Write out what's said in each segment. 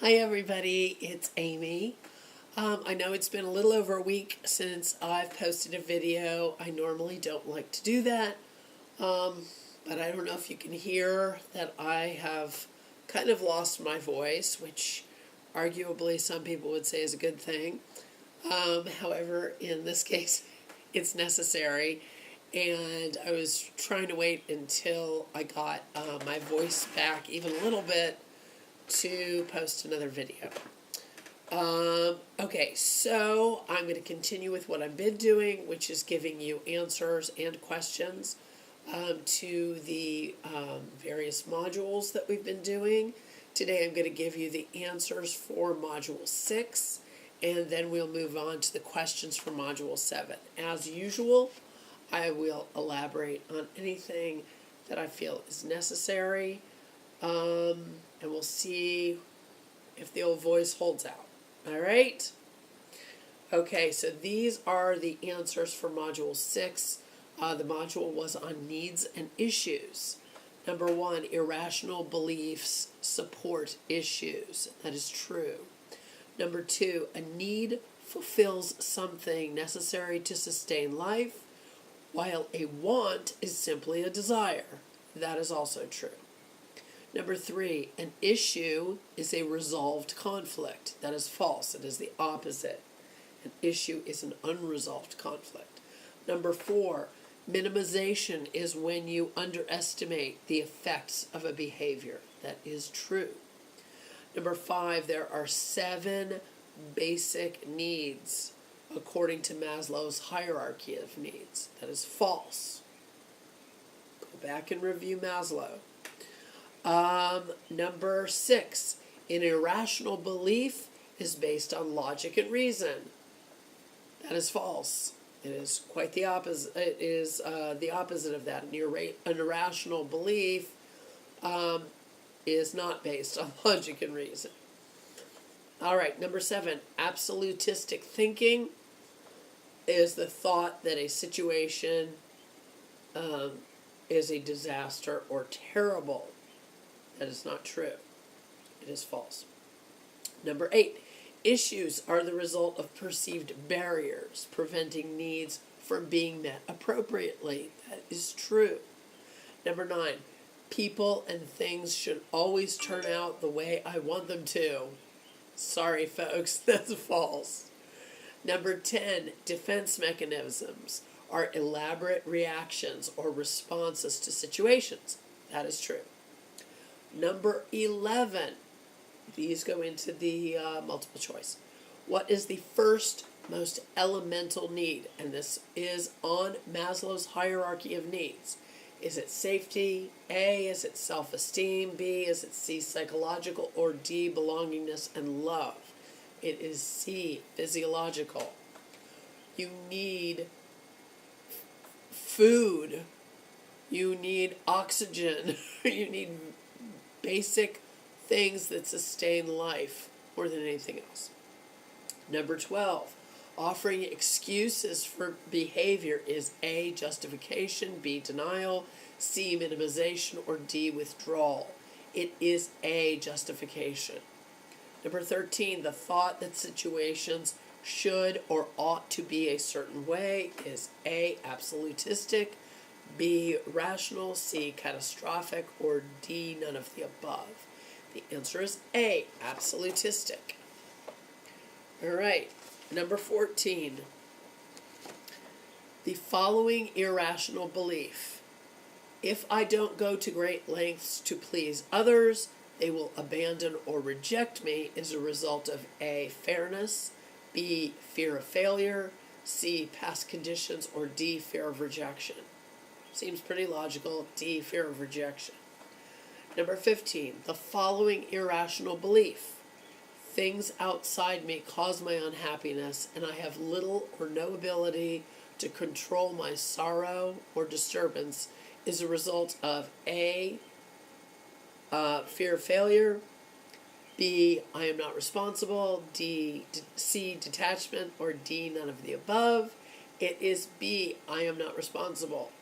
Hi everybody, it's Amy. I know it's been a little over a week since I've posted a video. I normally don't like to do that, but I don't know if you can hear that I have kind of lost my voice, which arguably some people would say is a good thing. However, in this case, it's necessary, and I was trying to wait until I got my voice back even a little bit to post another video. Okay, so I'm going to continue with what I've been doing, which is giving you answers and questions to the various modules that we've been doing. Today I'm going to give you the answers for Module 6, and then we'll move on to the questions for Module 7. As usual, I will elaborate on anything that I feel is necessary. And we'll see if the old voice holds out. All right? Okay, so these are the answers for Module 6. The module was on needs and issues. Number 1, irrational beliefs support issues. That is true. Number 2, a need fulfills something necessary to sustain life, while a want is simply a desire. That is also true. Number 3, an issue is a resolved conflict. That is false. It is the opposite. An issue is an unresolved conflict. Number 4, minimization is when you underestimate the effects of a behavior. That is true. Number 5, there are 7 basic needs according to Maslow's hierarchy of needs. That is false. Go back and review Maslow. Number 6, an irrational belief is based on logic and reason. That is false. It is quite the opposite. It is the opposite of that. An irrational belief is not based on logic and reason. All right, number 7, absolutistic thinking is the thought that a situation is a disaster or terrible. That is not true. It is false. Number 8, issues are the result of perceived barriers preventing needs from being met appropriately. That is true. Number 9, people and things should always turn out the way I want them to. Sorry, folks, that's false. Number 10, defense mechanisms are elaborate reactions or responses to situations. That is true. Number 11, these go into the multiple choice. What is the first most elemental need? And this is on Maslow's hierarchy of needs. Is it safety? A, is it self-esteem? B, is it C, psychological? Or D, belongingness and love? It is C, physiological. You need food. You need oxygen. You need basic things that sustain life more than anything else. Number 12, offering excuses for behavior is A, justification, B, denial, C, minimization, or D, withdrawal. It is A, justification. Number 13, the thought that situations should or ought to be a certain way is A, absolutistic, B, rational, C, catastrophic, or D, none of the above. The answer is A, absolutistic. All right, number 14. The following irrational belief. If I don't go to great lengths to please others, they will abandon or reject me is a result of A, fairness, B, fear of failure, C, past conditions, or D, fear of rejection. Seems pretty logical. D, fear of rejection. Number 15, the following irrational belief. Things outside me cause my unhappiness, and I have little or no ability to control my sorrow or disturbance is a result of A, fear of failure, B, I am not responsible, C, detachment, or D, none of the above. It is B, I am not responsible.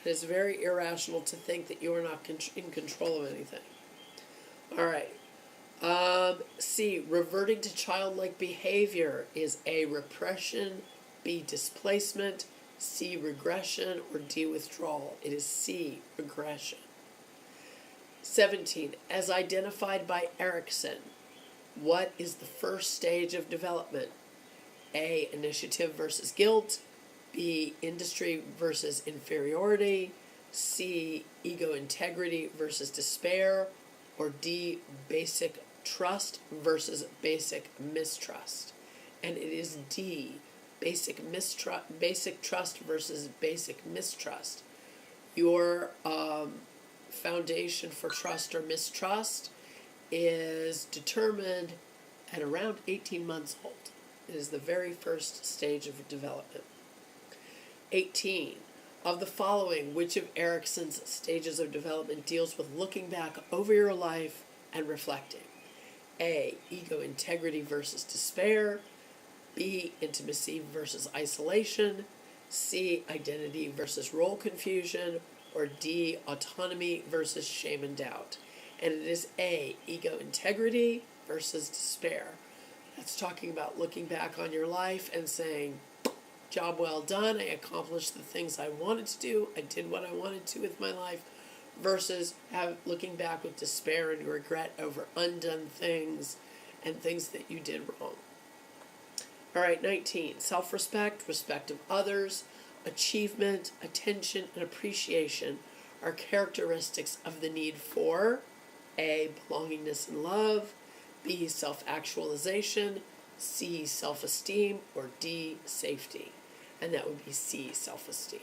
It is very irrational to think that you are not in control of anything. All right. C, reverting to childlike behavior is A, repression, B, displacement, C, regression, or D, withdrawal. It is C, regression. 17, as identified by Erikson, what is the first stage of development? A, initiative versus guilt, B, industry versus inferiority, C, ego integrity versus despair, or D, basic trust versus basic mistrust. And it is D, basic trust versus basic mistrust. Your foundation for trust or mistrust is determined at around 18 months old. It is the very first stage of development. 18. Of the following, which of Erikson's stages of development deals with looking back over your life and reflecting? A, ego integrity versus despair, B, intimacy versus isolation, C, identity versus role confusion, or D, autonomy versus shame and doubt. And it is A, ego integrity versus despair. That's talking about looking back on your life and saying, job well done, I accomplished the things I wanted to do, I did what I wanted to with my life, versus looking back with despair and regret over undone things and things that you did wrong. All right, 19, self-respect, respect of others, achievement, attention, and appreciation are characteristics of the need for A, belongingness and love, B, self-actualization, C, self-esteem, or D, safety. And that would be C, self-esteem.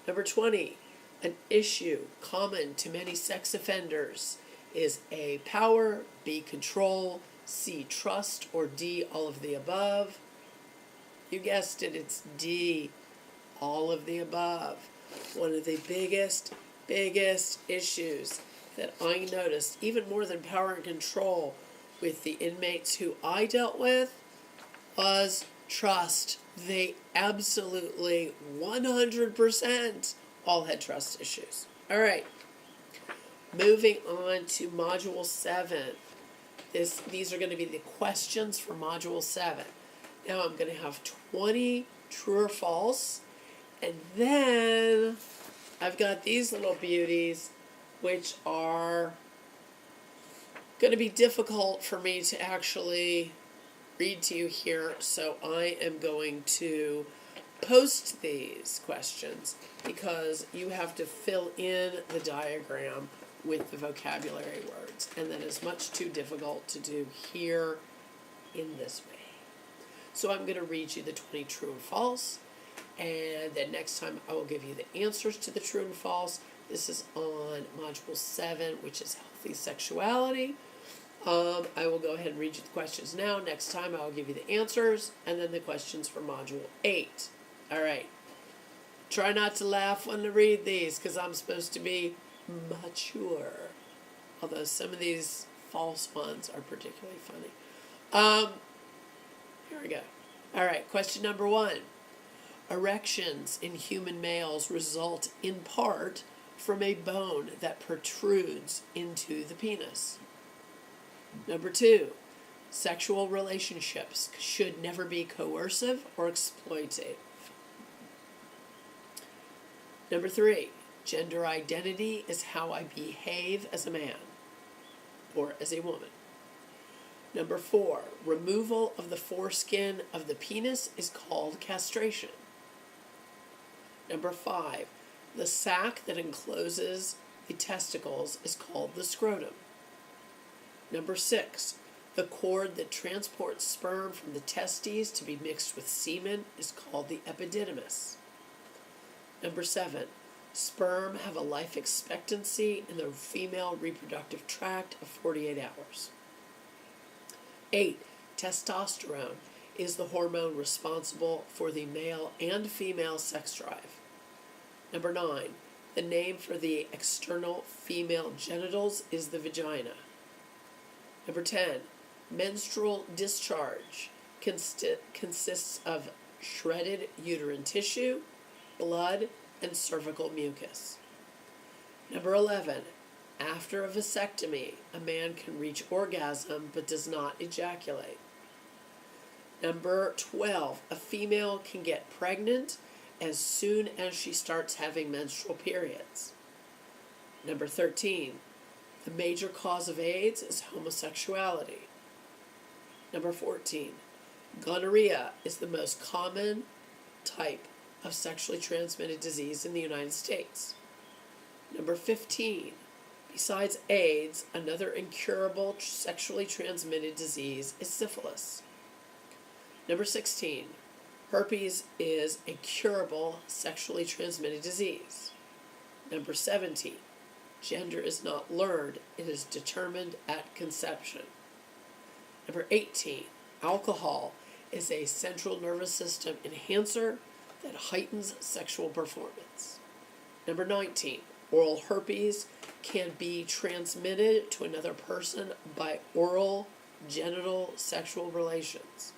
Number 20, an issue common to many sex offenders is A, power, B, control, C, trust, or D, all of the above. You guessed it, it's D, all of the above. One of the biggest issues that I noticed, even more than power and control, with the inmates who I dealt with, was trust. They absolutely 100% all had trust issues. All right, moving on to Module 7. These are going to be the questions for Module 7. Now I'm going to have 20 true or false, and then I've got these little beauties, which are going to be difficult for me to actually read to you here, so I am going to post these questions because you have to fill in the diagram with the vocabulary words, and that is much too difficult to do here in this way. So I'm going to read you the 20 true and false, and then next time I will give you the answers to the true and false. This is on Module 7, which is healthy sexuality. I will go ahead and read you the questions now. Next time I will give you the answers, and then the questions for Module 8. All right. Try not to laugh when I read these, because I'm supposed to be mature. Although some of these false ones are particularly funny. Here we go. All right, question number 1. Erections in human males result in part from a bone that protrudes into the penis. Number 2, sexual relationships should never be coercive or exploitative. Number 3, gender identity is how I behave as a man or as a woman. Number 4, removal of the foreskin of the penis is called castration. Number 5, the sac that encloses the testicles is called the scrotum. Number 6, the cord that transports sperm from the testes to be mixed with semen is called the epididymis. Number 7, sperm have a life expectancy in the female reproductive tract of 48 hours. 8, testosterone is the hormone responsible for the male and female sex drive. Number 9, the name for the external female genitals is the vagina. Number 10, menstrual discharge consists of shredded uterine tissue, blood, and cervical mucus. Number 11, After a vasectomy, a man can reach orgasm but does not ejaculate. Number 12, a female can get pregnant as soon as she starts having menstrual periods. Number 13, the major cause of AIDS is homosexuality. Number 14, gonorrhea is the most common type of sexually transmitted disease in the United States. Number 15, besides AIDS, another incurable sexually transmitted disease is syphilis. Number 16, herpes is a curable sexually transmitted disease. Number 17, gender is not learned, it is determined at conception. Number 18, alcohol is a central nervous system enhancer that heightens sexual performance. Number 19, oral herpes can be transmitted to another person by oral genital sexual relations.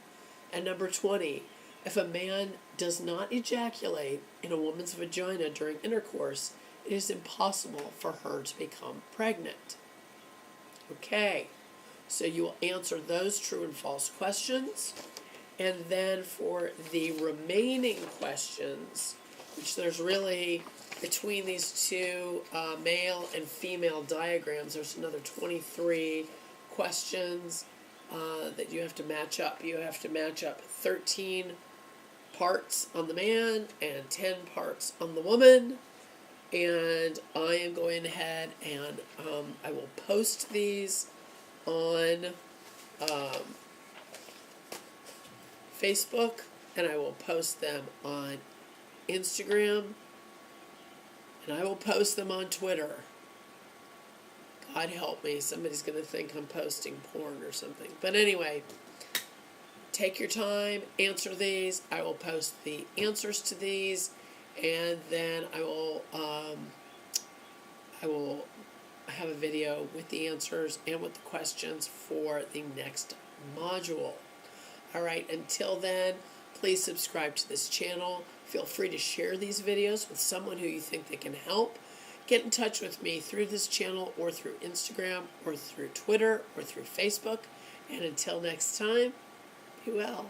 And number 20, if a man does not ejaculate in a woman's vagina during intercourse, it is impossible for her to become pregnant. Okay, so you will answer those true and false questions. And then for the remaining questions, which there's really, between these two male and female diagrams, there's another 23 questions that you have to match up. You have to match up 13 parts on the man and 10 parts on the woman. And I am going ahead and I will post these on Facebook, and I will post them on Instagram, and I will post them on Twitter. God help me, somebody's going to think I'm posting porn or something. But anyway, take your time, answer these. I will post the answers to these, and then I will have a video with the answers and with the questions for the next module. All right, until then, please subscribe to this channel. Feel free to share these videos with someone who you think they can help. Get in touch with me through this channel or through Instagram or through Twitter or through Facebook. And until next time, be well.